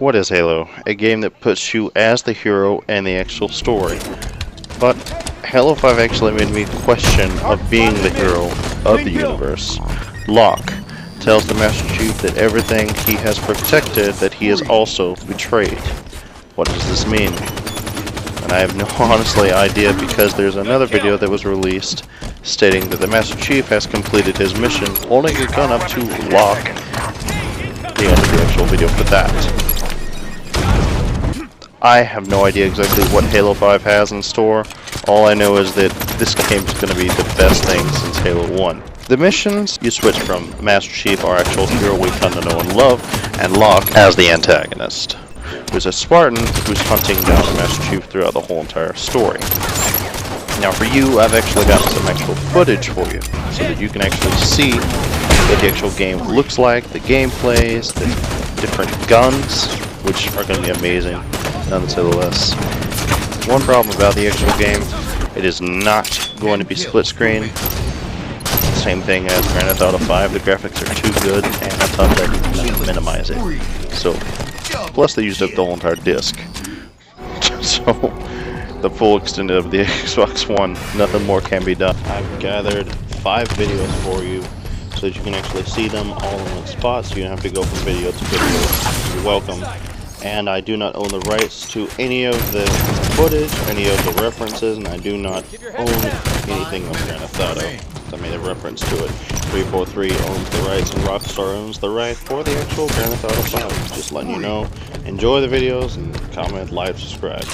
What is Halo? A game that puts you as the hero and the actual story. But Halo 5 actually made me question of being the hero of the universe. Locke tells the Master Chief that everything he has protected, that he has also betrayed. What does this mean? And I have no honestly idea, because there's another video that was released stating that the Master Chief has completed his mission, holding a gun up to Locke. The end of the actual video for that. I have no idea exactly what Halo 5 has in store. All I know is that this game is going to be the best thing since Halo 1. The missions, you switch from Master Chief, our actual hero we've come to know and love, and Locke as the antagonist, who's a Spartan who's hunting down the Master Chief throughout the whole entire story. Now for you, I've actually got some actual footage for you, so that you can actually see what the actual game looks like, the gameplays, the different guns, which are going to be amazing, nonetheless. One problem about the actual game, it is not going to be split screen. Same thing as Grand Theft Auto 5, the graphics are too good, and I thought that you can minimize it. So, plus they used up the whole entire disc. So, the full extent of the Xbox One, nothing more can be done. I've gathered 5 videos for you, so that you can actually see them all in one spot, so you don't have to go from video to video. You're welcome. And I do not own the rights to any of the footage, any of the references, and I do not own anything of Grand Theft Auto. I made a reference to it. 343 owns the rights, and Rockstar owns the right for the actual Grand Theft Auto 5. Just letting you know. Enjoy the videos, and comment, like, subscribe.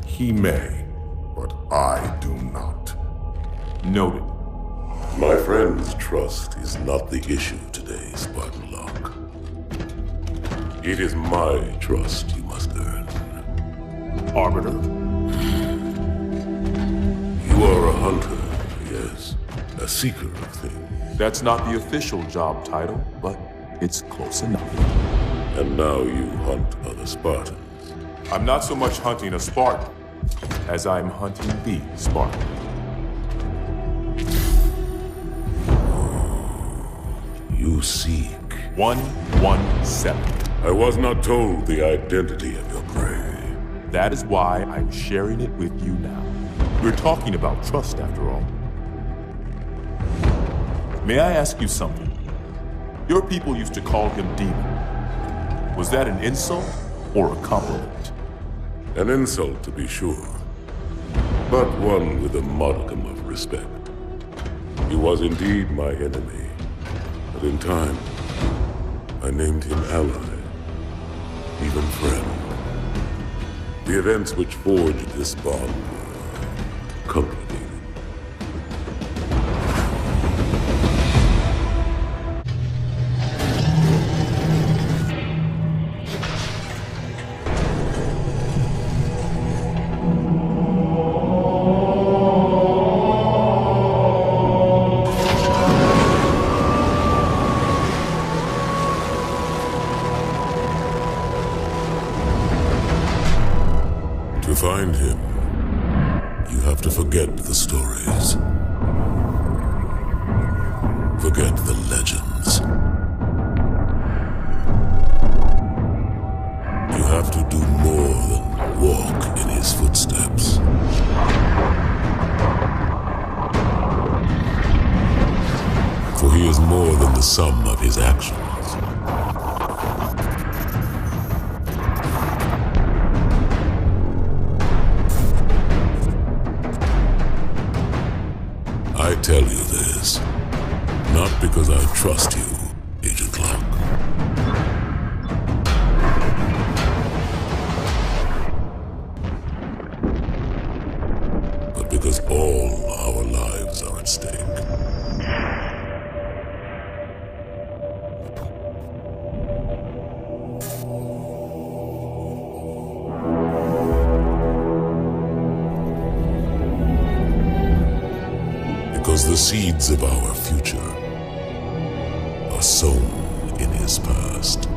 He may, but I do not. Noted. My friend's trust is not the issue today, Spartan Locke. It is my trust you must earn. Arbiter. You are a hunter, yes. A seeker of things. That's not the official job title, but it's close enough. And now you hunt other Spartans. I'm not so much hunting a Spartan as I'm hunting the Spartan. You seek 117. I was not told the identity of your prey. That is why I'm sharing it with you now. We're talking about trust, after all. May I ask you something? Your people used to call him Demon. Was that an insult or a compliment? An insult, to be sure, but one with a modicum of respect. He was indeed my enemy, but in time, I named him ally, even friend. The events which forged this bond were complicated. To find him, you have to forget the stories. Forget the legends. You have to do more than walk in his footsteps. For he is more than the sum of his actions. I tell you this, not because I trust you, Agent Locke. But because all our lives are at stake. Because the seeds of our future are sown in his past.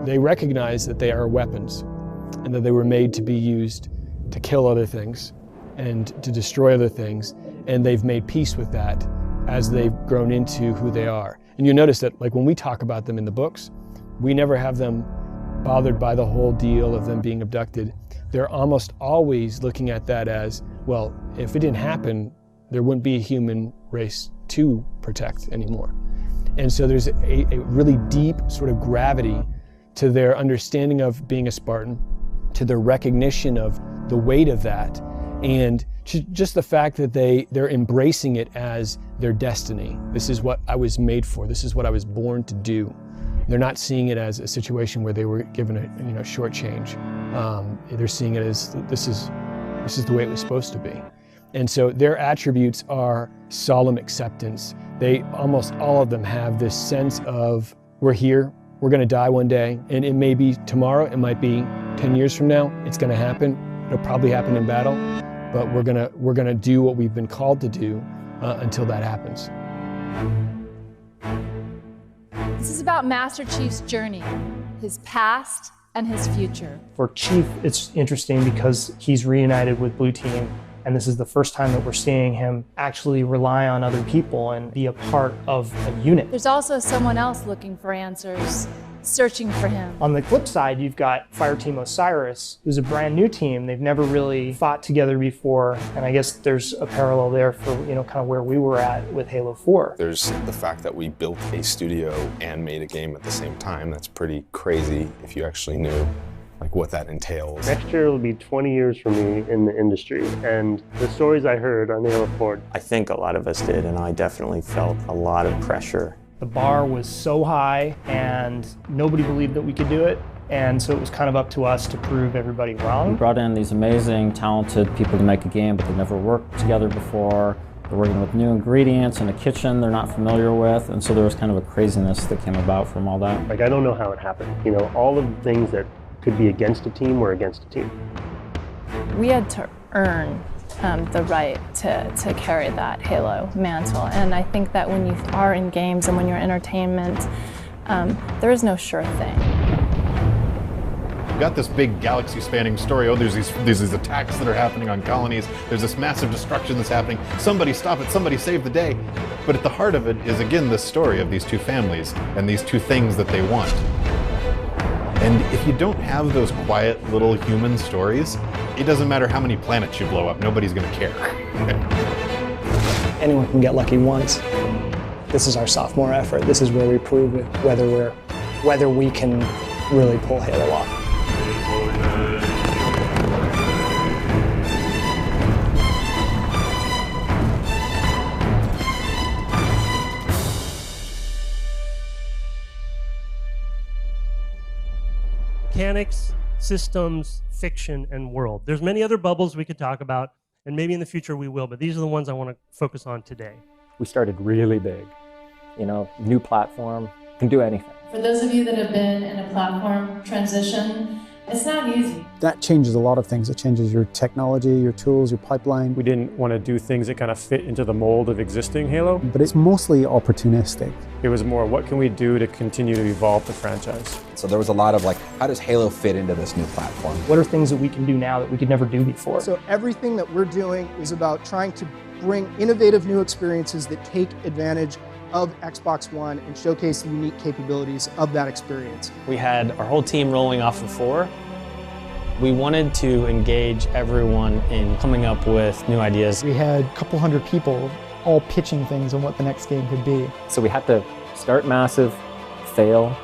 They recognize that they are weapons and that they were made to be used to kill other things and to destroy other things, and they've made peace with that as they've grown into who they are. And you notice that, like, when we talk about them in the books, we never have them bothered by the whole deal of them being abducted. They're almost always looking at that as, well, if it didn't happen, there wouldn't be a human race to protect anymore. And so there's a really deep sort of gravity to their understanding of being a Spartan, to their recognition of the weight of that, and just the fact that they're embracing it as their destiny. This is what I was made for. This is what I was born to do. They're not seeing it as a situation where they were given a short change. They're seeing it as this is the way it was supposed to be. And so their attributes are solemn acceptance. They almost all of them have this sense of, we're here, we're going to die one day, and it may be tomorrow, it might be 10 years from now, it's going to happen. It'll probably happen in battle, but we're gonna do what we've been called to do until that happens. This is about Master Chief's journey, his past and his future. For Chief, it's interesting because he's reunited with Blue Team, and this is the first time that we're seeing him actually rely on other people and be a part of a unit. There's also someone else looking for answers, searching for him. On the flip side, you've got Fireteam Osiris, who's a brand new team. They've never really fought together before, and I guess there's a parallel there for, kind of where we were at with Halo 4. There's the fact that we built a studio and made a game at the same time. That's pretty crazy if you actually knew what that entails. Next year will be 20 years for me in the industry, and the stories I heard on Halo 4. I think a lot of us did, and I definitely felt a lot of pressure. The bar was so high, and nobody believed that we could do it, and so it was kind of up to us to prove everybody wrong. We brought in these amazing, talented people to make a game, but they've never worked together before. They're working with new ingredients in a kitchen they're not familiar with, and so there was kind of a craziness that came about from all that. I don't know how it happened. All of the things that could be against a team were against a team. We had to earn the right to carry that Halo mantle, and I think that when you are in games and when you're in entertainment, there is no sure thing. You've got this big galaxy-spanning story. Oh, there's these attacks that are happening on colonies. There's this massive destruction that's happening. Somebody stop it, somebody save the day. But at the heart of it is, again, this story of these two families and these two things that they want. And if you don't have those quiet little human stories, it doesn't matter how many planets you blow up, nobody's gonna care. Anyone can get lucky once. This is our sophomore effort. This is where we prove it, whether we can really pull Halo off. Mechanics, systems, fiction, and world. There's many other bubbles we could talk about, and maybe in the future we will, but these are the ones I want to focus on today. We started really big. New platform, can do anything. For those of you that have been in a platform transition, it's not easy. That changes a lot of things. It changes your technology, your tools, your pipeline. We didn't want to do things that kind of fit into the mold of existing Halo. But it's mostly opportunistic. It was more, what can we do to continue to evolve the franchise? So there was a lot of how does Halo fit into this new platform? What are things that we can do now that we could never do before? So everything that we're doing is about trying to bring innovative new experiences that take advantage of Xbox One and showcase the unique capabilities of that experience. We had our whole team rolling off of 4. We wanted to engage everyone in coming up with new ideas. We had a couple hundred people all pitching things on what the next game could be. So we had to start massive, fail,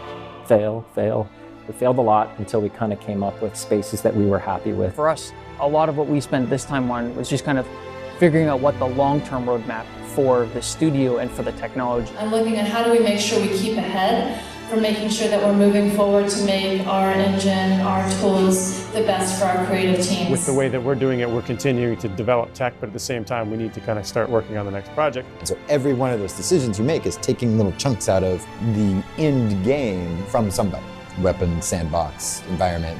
fail, fail. We failed a lot until we kind of came up with spaces that we were happy with. For us, a lot of what we spent this time on was just kind of figuring out what the long-term roadmap for the studio and for the technology. I'm looking at how do we make sure we keep ahead for making sure that we're moving forward to make our engine, our tools, the best for our creative teams. With the way that we're doing it, we're continuing to develop tech, but at the same time, we need to kind of start working on the next project. So every one of those decisions you make is taking little chunks out of the end game from somebody. Weapon, sandbox, environment,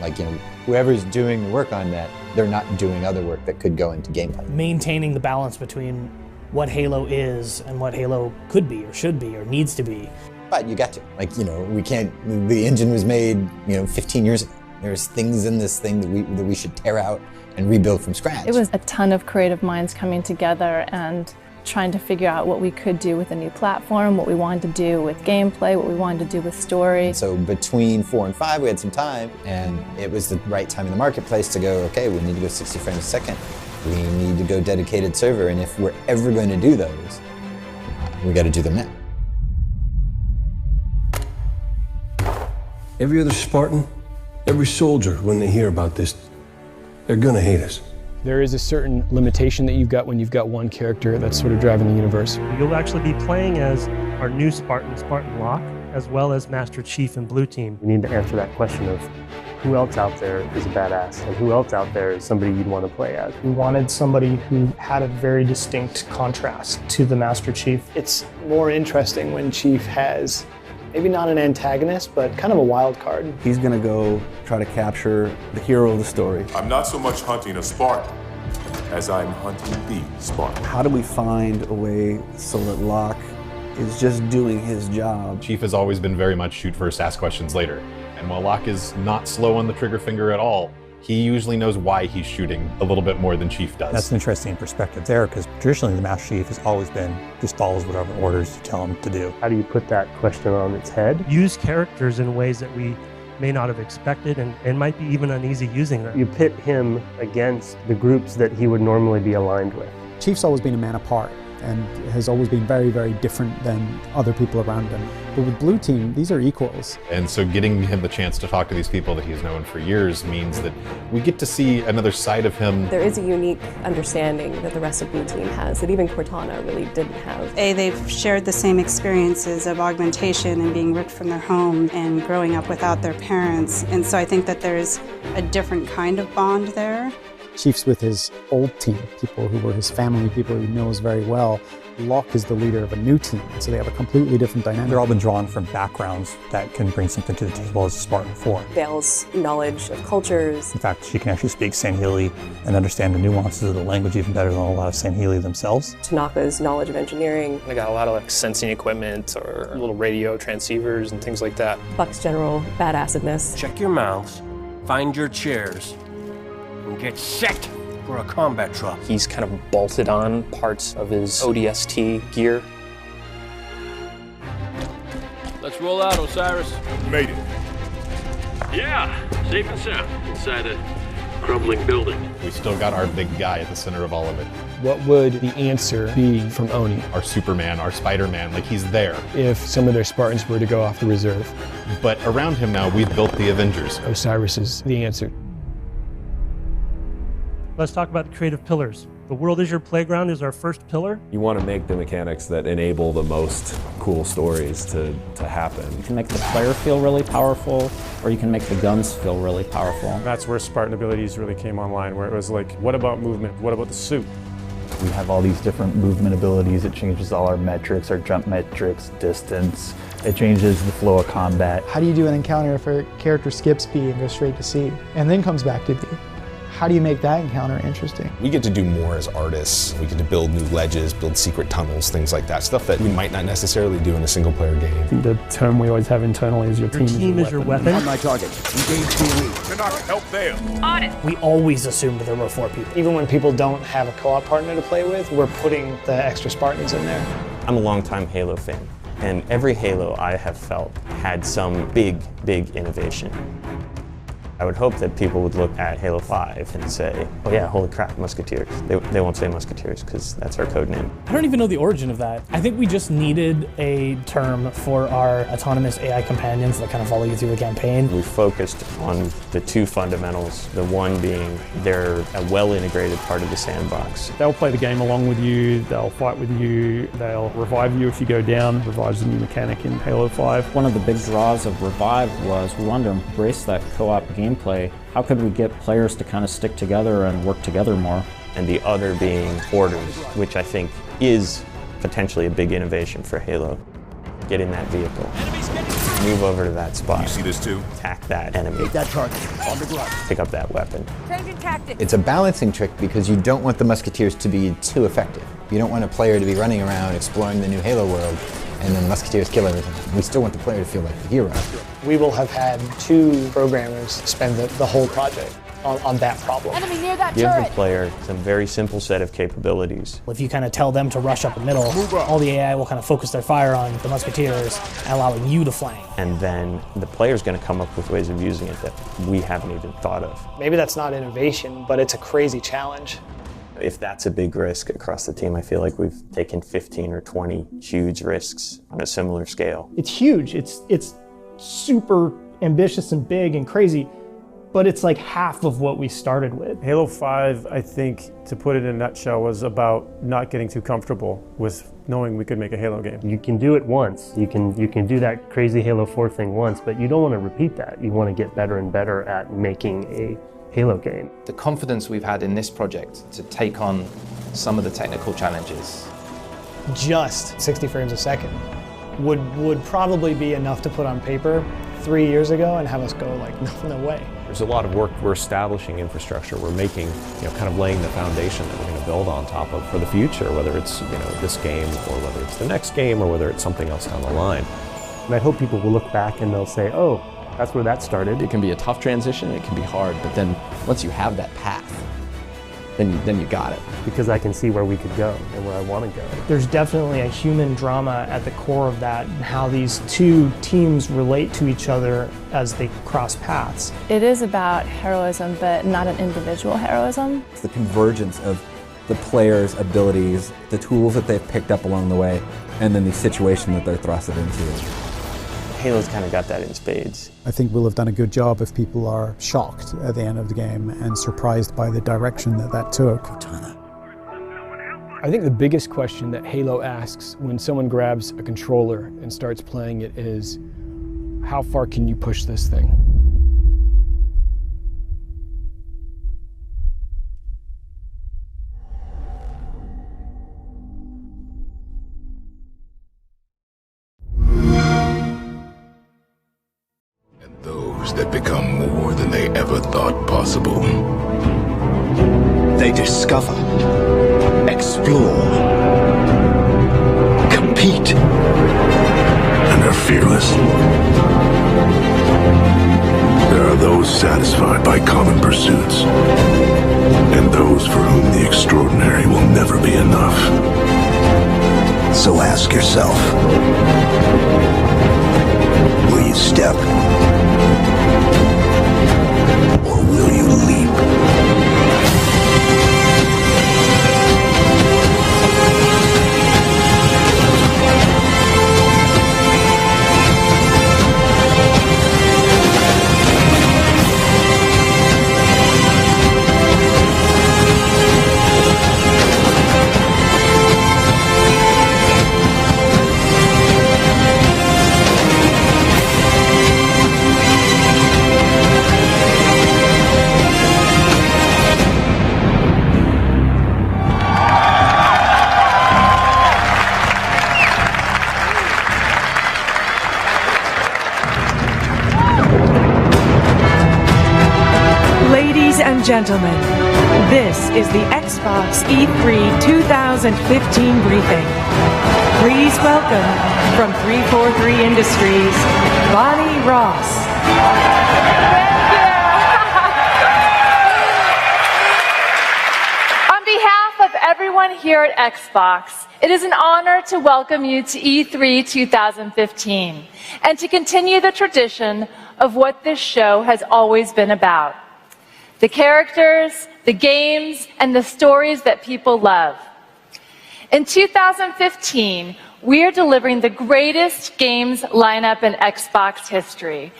whoever's doing the work on that, they're not doing other work that could go into gameplay. Maintaining the balance between what Halo is and what Halo could be or should be or needs to be. But you got to. We can't, the engine was made, 15 years ago. There's things in this thing that we should tear out and rebuild from scratch. It was a ton of creative minds coming together and trying to figure out what we could do with a new platform, what we wanted to do with gameplay, what we wanted to do with story. So between 4 and 5, we had some time, and it was the right time in the marketplace to go, okay, we need to go 60 frames a second. We need to go dedicated server, and if we're ever going to do those, we got to do them now. Every other Spartan, every soldier, when they hear about this, they're gonna hate us. There is a certain limitation that you've got when you've got one character that's sort of driving the universe. You'll actually be playing as our new Spartan, Spartan Locke, as well as Master Chief and Blue Team. We need to answer that question of who else out there is a badass and who else out there is somebody you'd want to play as. We wanted somebody who had a very distinct contrast to the Master Chief. It's more interesting when Chief has maybe not an antagonist, but kind of a wild card. He's gonna go try to capture the hero of the story. I'm not so much hunting a Spartan as I'm hunting the Spartan. How do we find a way so that Locke is just doing his job? Chief has always been very much shoot first, ask questions later. And while Locke is not slow on the trigger finger at all, he usually knows why he's shooting a little bit more than Chief does. That's an interesting perspective there, because traditionally the Master Chief has always been just follows whatever orders you tell him to do. How do you put that question on its head? Use characters in ways that we may not have expected and might be even uneasy using them. You pit him against the groups that he would normally be aligned with. Chief's always been a man apart and has always been very, very different than other people around him. But with Blue Team, these are equals. And so getting him the chance to talk to these people that he's known for years means that we get to see another side of him. There is a unique understanding that the rest of Blue Team has that even Cortana really didn't have. They've shared the same experiences of augmentation and being ripped from their home and growing up without their parents. And so I think that there's a different kind of bond there. Chief's with his old team, people who were his family, people he knows very well. Locke is the leader of a new team, so they have a completely different dynamic. They're all been drawn from backgrounds that can bring something to the table as a Spartan 4. Vale's knowledge of cultures. In fact, she can actually speak Sangheili and understand the nuances of the language even better than a lot of Sangheili themselves. Tanaka's knowledge of engineering. They got a lot of like sensing equipment or little radio transceivers and things like that. Buck's general badassedness. Check your mouths, find your chairs, and get set for a combat drop. He's kind of bolted on parts of his ODST gear. Let's roll out, Osiris. Made it. Yeah, safe and sound inside a crumbling building. We still got our big guy at the center of all of it. What would the answer be from Oni? Our Superman, our Spider-Man, like he's there. If some of their Spartans were to go off the reserve. But around him now, we've built the Avengers. Osiris is the answer. Let's talk about the creative pillars. The world is your playground is our first pillar. You want to make the mechanics that enable the most cool stories to happen. You can make the player feel really powerful, or you can make the guns feel really powerful. That's where Spartan abilities really came online, where it was like, what about movement? What about the suit? We have all these different movement abilities. It changes all our metrics, our jump metrics, distance. It changes the flow of combat. How do you do an encounter if a character skips B and goes straight to C and then comes back to B? How do you make that encounter interesting? We get to do more as artists. We get to build new ledges, build secret tunnels, things like that. Stuff that we might not necessarily do in a single player game. I think the term we always have internally is your team is your weapon. On my target. Engage the elite. Tanaka, help them. On it. We always assumed there were 4 people. Even when people don't have a co-op partner to play with, we're putting the extra Spartans in there. I'm a longtime Halo fan, and every Halo I have felt had some big innovation. I would hope that people would look at Halo 5 and say, oh yeah, holy crap, Musketeers. They won't say Musketeers because that's our code name. I don't even know the origin of that. I think we just needed a term for our autonomous AI companions that kind of follow you through the campaign. We focused on the 2 fundamentals, the one being they're a well-integrated part of the sandbox. They'll play the game along with you, they'll fight with you, they'll revive you if you go down. Revive's a new mechanic in Halo 5. One of the big draws of Revive was we wanted to embrace that co-op gameplay. How could we get players to kind of stick together and work together more? And the other being orders, which I think is potentially a big innovation for Halo. Get in that vehicle, move over to that spot. You see this too? Attack that enemy. Take that target. On the ground. Pick up that weapon. Changing tactics. It's a balancing trick because you don't want the Musketeers to be too effective. You don't want a player to be running around exploring the new Halo world and then the Musketeers kill everything. We still want the player to feel like the hero. We will have had 2 programmers spend the whole project on that problem. Enemy near that Give turret. the player some very simple set of capabilities. If you kind of tell them to rush up the middle, all the AI will kind of focus their fire on the Musketeers, allowing you to flank. And then the player's going to come up with ways of using it that we haven't even thought of. Maybe that's not innovation, but it's a crazy challenge. If that's a big risk across the team, I feel like we've taken 15 or 20 huge risks on a similar scale. It's huge. It's super ambitious and big and crazy, but it's like half of what we started with. Halo 5, I think, to put it in a nutshell, was about not getting too comfortable with knowing we could make a Halo game. You can do it once. You can do that crazy Halo 4 thing once, but you don't want to repeat that. You want to get better and better at making a Halo game. The confidence we've had in this project to take on some of the technical challenges. Just 60 frames a second would probably be enough to put on paper 3 years ago and have us go like, no way. There's a lot of work. We're establishing infrastructure. We're making, kind of laying the foundation that we're going to build on top of for the future, whether it's, this game or whether it's the next game or whether it's something else down the line. And I hope people will look back and they'll say, oh, that's where that started. It can be a tough transition, it can be hard, but then once you have that path, then you got it. Because I can see where we could go and where I want to go. There's definitely a human drama at the core of that, and how these two teams relate to each other as they cross paths. It is about heroism, but not an individual heroism. It's the convergence of the players' abilities, the tools that they've picked up along the way, and then the situation that they're thrusted into. Halo's kind of got that in spades. I think we'll have done a good job if people are shocked at the end of the game and surprised by the direction that took. I think the biggest question that Halo asks when someone grabs a controller and starts playing it is, how far can you push this thing? That become more than they ever thought possible. They discover, explore, compete, and are fearless. There are those satisfied by common pursuits, and those for whom the extraordinary will never be enough. So ask yourself, will you step? Or will you leap? Gentlemen, this is the Xbox E3 2015 briefing. Please welcome, from 343 Industries, Bonnie Ross. On behalf of everyone here at Xbox, it is an honor to welcome you to E3 2015 and to continue the tradition of what this show has always been about. The characters, the games, and the stories that people love. In 2015, we are delivering the greatest games lineup in Xbox history.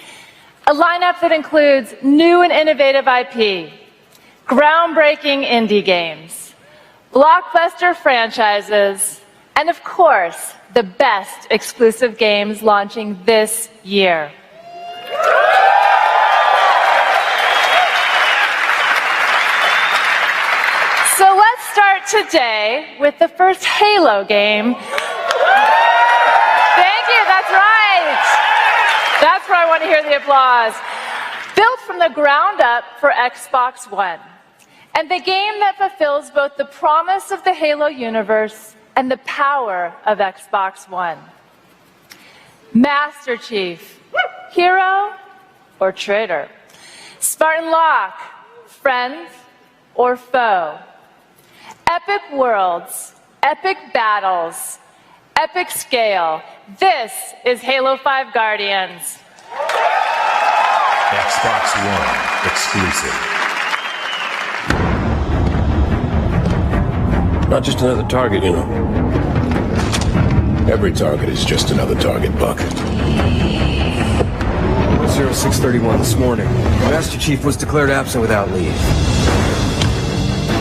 A lineup that includes new and innovative IP, groundbreaking indie games, blockbuster franchises, and of course, the best exclusive games launching this year. So let's start today with the first Halo game. Thank you, that's right. That's where I want to hear the applause. Built from the ground up for Xbox One. And the game that fulfills both the promise of the Halo universe and the power of Xbox One. Master Chief, hero or traitor? Spartan Locke, friend or foe? Epic worlds, epic battles, epic scale. This is Halo 5 Guardians. Xbox One exclusive. Not just another target, you know. Every target is just another target, Buck. 0631 this morning. Master Chief was declared absent without leave.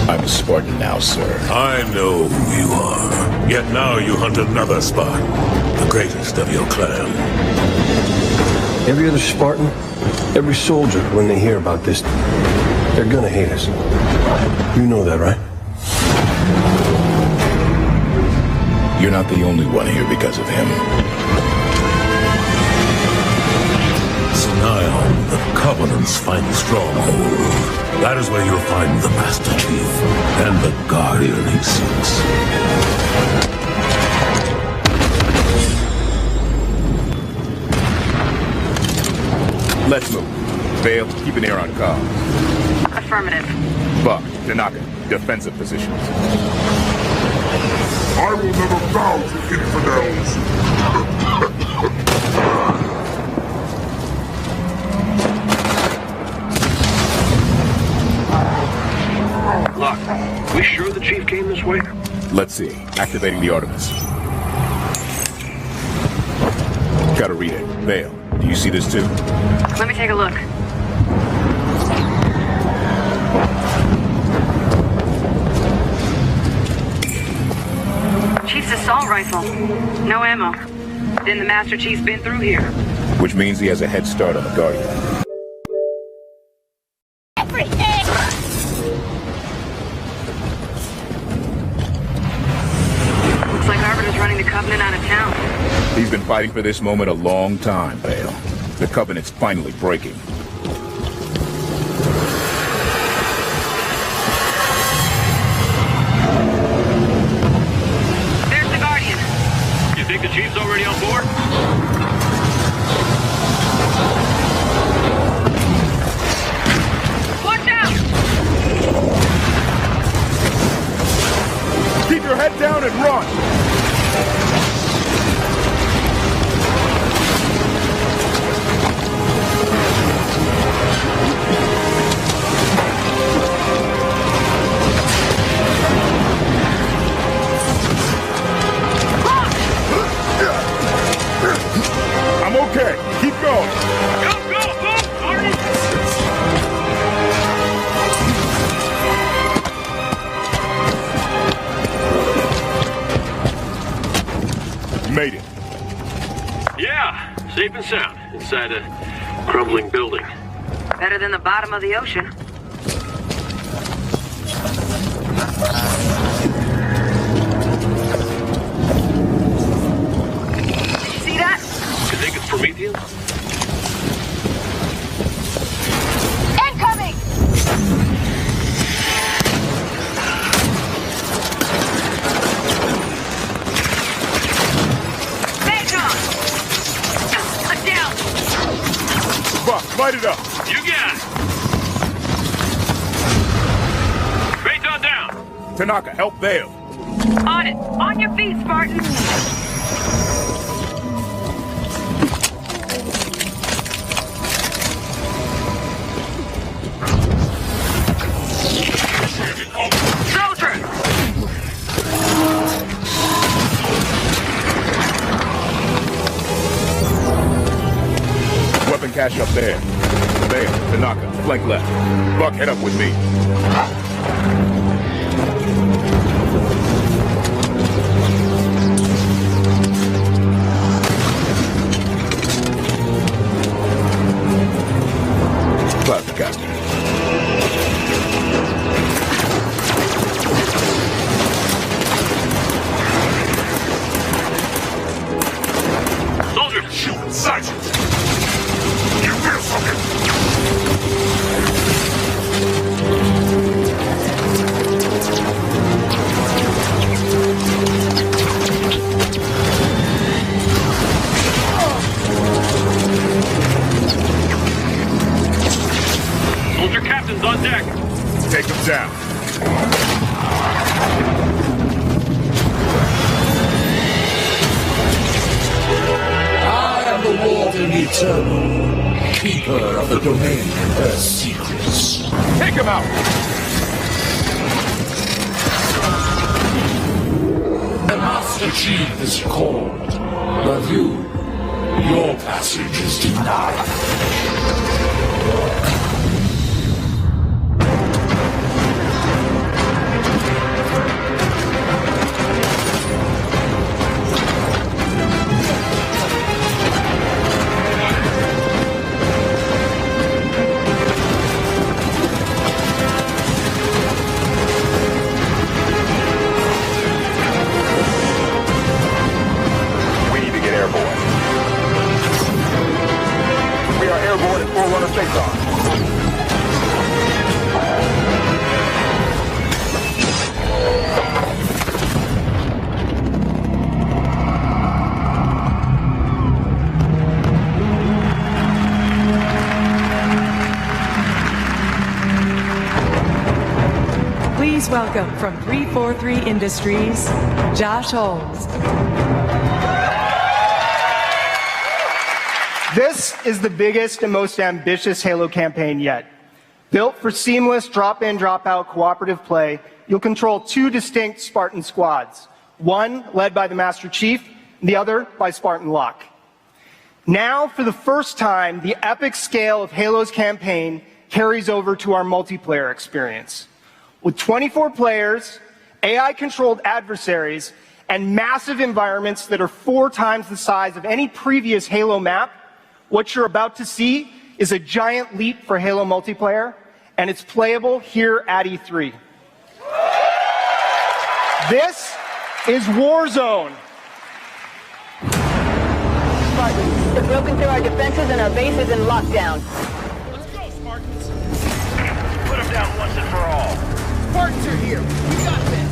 I'm a Spartan now, sir. I know who you are. Yet now you hunt another Spartan, the greatest of your clan. Every other Spartan, every soldier, when they hear about this, they're gonna hate us. You know that, right? You're not the only one here because of him. So Nion, the Covenant's final stronghold. That is where you'll find the Master Chief and the Guardian he seeks. Let's move. Vale, keep an ear on comms. Affirmative. Buck, Tanaka, defensive positions. I will never bow to infidels. Look, we sure the Chief came this way? Let's see. Activating the Artemis. Gotta read it. Vale, do you see this too? Let me take a look. Chief's assault rifle. No ammo. Then the Master Chief's been through here. Which means he has a head start on the Guardian. Looks like Arbiter's running the Covenant out of town. He's been fighting for this moment a long time, Vale. The Covenant's finally breaking. There's the Guardian. You think the Chief's already on board? Watch out! Keep your head down and run! I'm okay. Keep going. Go, go, go! Made it. Yeah, safe and sound inside a crumbling building. Better than the bottom of the ocean. See that? You think it's Prometheus? Incoming! Phantom! I'm down! Buck, light it up. You got it! Phaeton down! Tanaka, help Vale. On it! On your feet, Spartan! Soldier! Weapon cache up there. Vale, Tanaka, flank left. Buck, head up with me. Cloud caster. Soldiers! Shoot, Sergeant! You will fucking... Soldier captain's on deck! Take him down. I am the Warden Eternal, keeper of the domain and her secrets. Take him out! The Master Chief is called, but your passage is denied. We need to get airborne. We are airborne Please welcome from 343 Industries, Josh Holmes. This is the biggest and most ambitious Halo campaign yet. Built for seamless drop-in, drop-out cooperative play, you'll control two distinct Spartan squads, one led by the Master Chief, and the other by Spartan Locke. Now, for the first time, the epic scale of Halo's campaign carries over to our multiplayer experience. With 24 players, AI-controlled adversaries, and massive environments that are 4 times the size of any previous Halo map, what you're about to see is a giant leap for Halo multiplayer, and it's playable here at E3. This is Warzone. They're broken through our defenses and our base is in lockdown. Let's go, Spartans! Put them down once and for all. Spartans are here. We got this.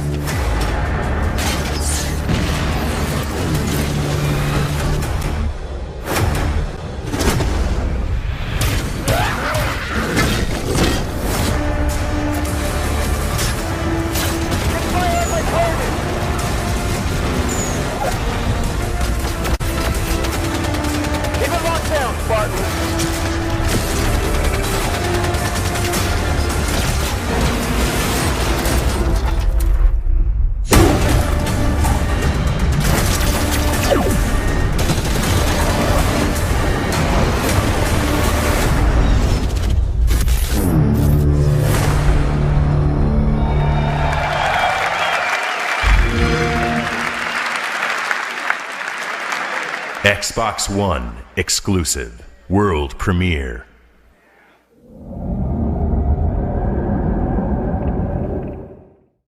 Xbox One exclusive world premiere.